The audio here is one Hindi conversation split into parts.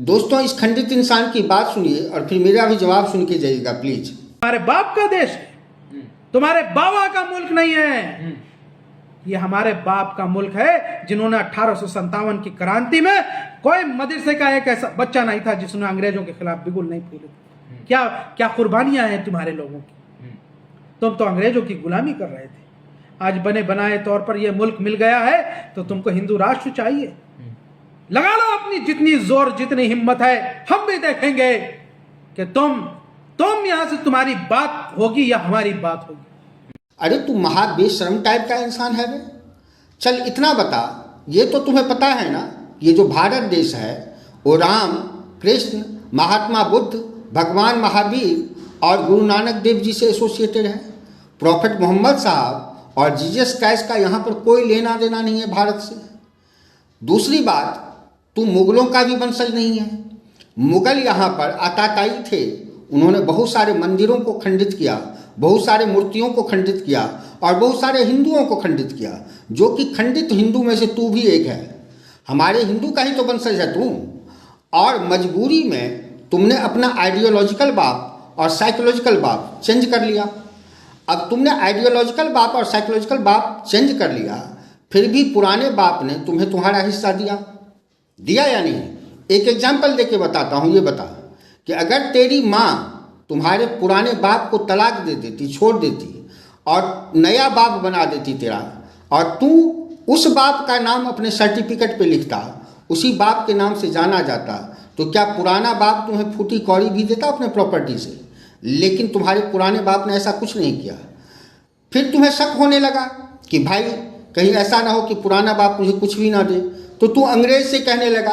दोस्तों, इस खंडित इंसान की बात सुनिए और फिर मेरा भी जवाब सुन के जाइएगा प्लीज। तुम्हारे बाप का देश है, तुम्हारे बाबा का मुल्क नहीं है। ये हमारे बाप का मुल्क है, जिन्होंने 1857 की क्रांति में कोई मदरसे का एक ऐसा बच्चा नहीं था जिसने अंग्रेजों के खिलाफ बिगुल नहीं फूले। क्या क्या कुर्बानियां हैं तुम्हारे लोगों की। तुम तो अंग्रेजों की गुलामी कर रहे थे। आज बने बनाए तौर पर यह मुल्क मिल गया है तो तुमको हिंदू राष्ट्र चाहिए। लगा लो अपनी जितनी जोर, जितनी हिम्मत है। हम भी देखेंगे कि तुम यहां से तुम्हारी बात होगी या हमारी बात होगी। अरे तू महा बेशर्म टाइप का इंसान है बे। चल इतना बता, ये तो तुम्हें पता है ना, ये जो भारत देश है वो राम, कृष्ण, महात्मा बुद्ध, भगवान महावीर और गुरु नानक देव जी से एसोसिएटेड है। प्रॉफेट मोहम्मद साहब और जीसस क्राइस्ट का यहाँ पर कोई लेना देना नहीं है भारत से। दूसरी बात, तू मुगलों का भी वंशज नहीं है। मुगल यहाँ पर आताताई थे, उन्होंने बहुत सारे मंदिरों को खंडित किया, बहुत सारे मूर्तियों को खंडित किया और बहुत सारे हिंदुओं को खंडित किया, जो कि खंडित हिंदू में से तू भी एक है। हमारे हिंदू का ही तो वंशज है तू। और मजबूरी में तुमने अपना आइडियोलॉजिकल बाप और साइकोलॉजिकल बाप चेंज कर लिया। अब तुमने आइडियोलॉजिकल बाप और साइकोलॉजिकल बाप चेंज कर लिया, फिर भी पुराने बाप ने तुम्हें तुम्हारा हिस्सा दिया या नहीं। एक एग्जाम्पल देके बताता हूँ। ये बता कि अगर तेरी माँ तुम्हारे पुराने बाप को तलाक दे देती, छोड़ देती और नया बाप बना देती तेरा, और तू उस बाप का नाम अपने सर्टिफिकेट पे लिखता, उसी बाप के नाम से जाना जाता, तो क्या पुराना बाप तुम्हें फूटी कौड़ी भी देता अपने प्रॉपर्टी से? लेकिन तुम्हारे पुराने बाप ने ऐसा कुछ नहीं किया। फिर तुम्हें शक होने लगा कि भाई कहीं ऐसा ना हो कि पुराना बाप मुझे कुछ भी ना दे, तो तू अंग्रेज से कहने लगा,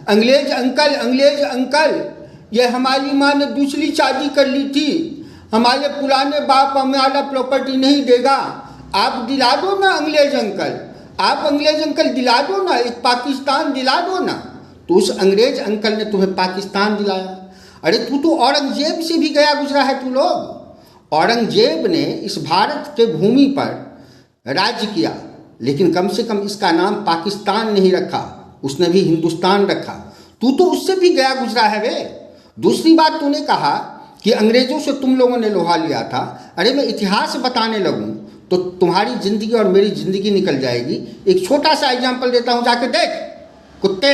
अंग्रेज अंकल, ये हमारी माँ ने दूसरी शादी कर ली थी, हमारे पुराने बाप हमारा प्रॉपर्टी नहीं देगा, आप दिला दो ना अंग्रेज अंकल, आप अंग्रेज अंकल दिला दो ना, एक पाकिस्तान दिला दो ना। तो उस अंग्रेज अंकल ने तुम्हें पाकिस्तान दिलाया। अरे तू तो औरंगजेब से भी गया गुजरा है तू लोग। औरंगजेब ने इस भारत के भूमि पर राज्य किया, लेकिन कम से कम इसका नाम पाकिस्तान नहीं रखा, उसने भी हिंदुस्तान रखा। तू तो उससे भी गया गुजरा है वे। दूसरी बात, तूने कहा कि अंग्रेजों से तुम लोगों ने लोहा लिया था। अरे मैं इतिहास बताने लगूं तो तुम्हारी जिंदगी और मेरी जिंदगी निकल जाएगी। एक छोटा सा एग्जाम्पल देता हूं, जाके देख कुत्ते,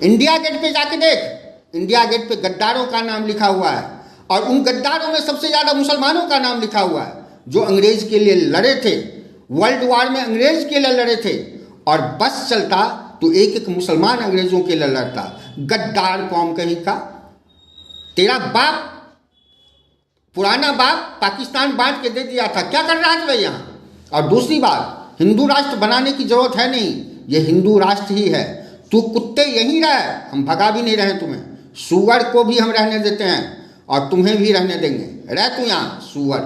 इंडिया गेट पे जाके देख। इंडिया गेट पे गद्दारों का नाम लिखा हुआ है और उन गद्दारों में सबसे ज़्यादा मुसलमानों का नाम लिखा हुआ है, जो अंग्रेज के लिए लड़े थे, वर्ल्ड वॉर में अंग्रेज के लिए लड़े थे। और बस चलता तो एक एक मुसलमान अंग्रेजों के लिए लड़ता। गद्दार कौम कहीं का। तेरा बाप, पुराना बाप पाकिस्तान बांट के दे दिया था, क्या कर रहा था यहाँ? और दूसरी बात, हिंदू राष्ट्र बनाने की जरूरत है नहीं, ये हिंदू राष्ट्र ही है। तू कुत्ते यहीं रह, हम भगा भी नहीं रहे तुम्हें। सुअर को भी हम रहने देते हैं और तुम्हें भी रहने देंगे। रह तू यहाँ सुअर।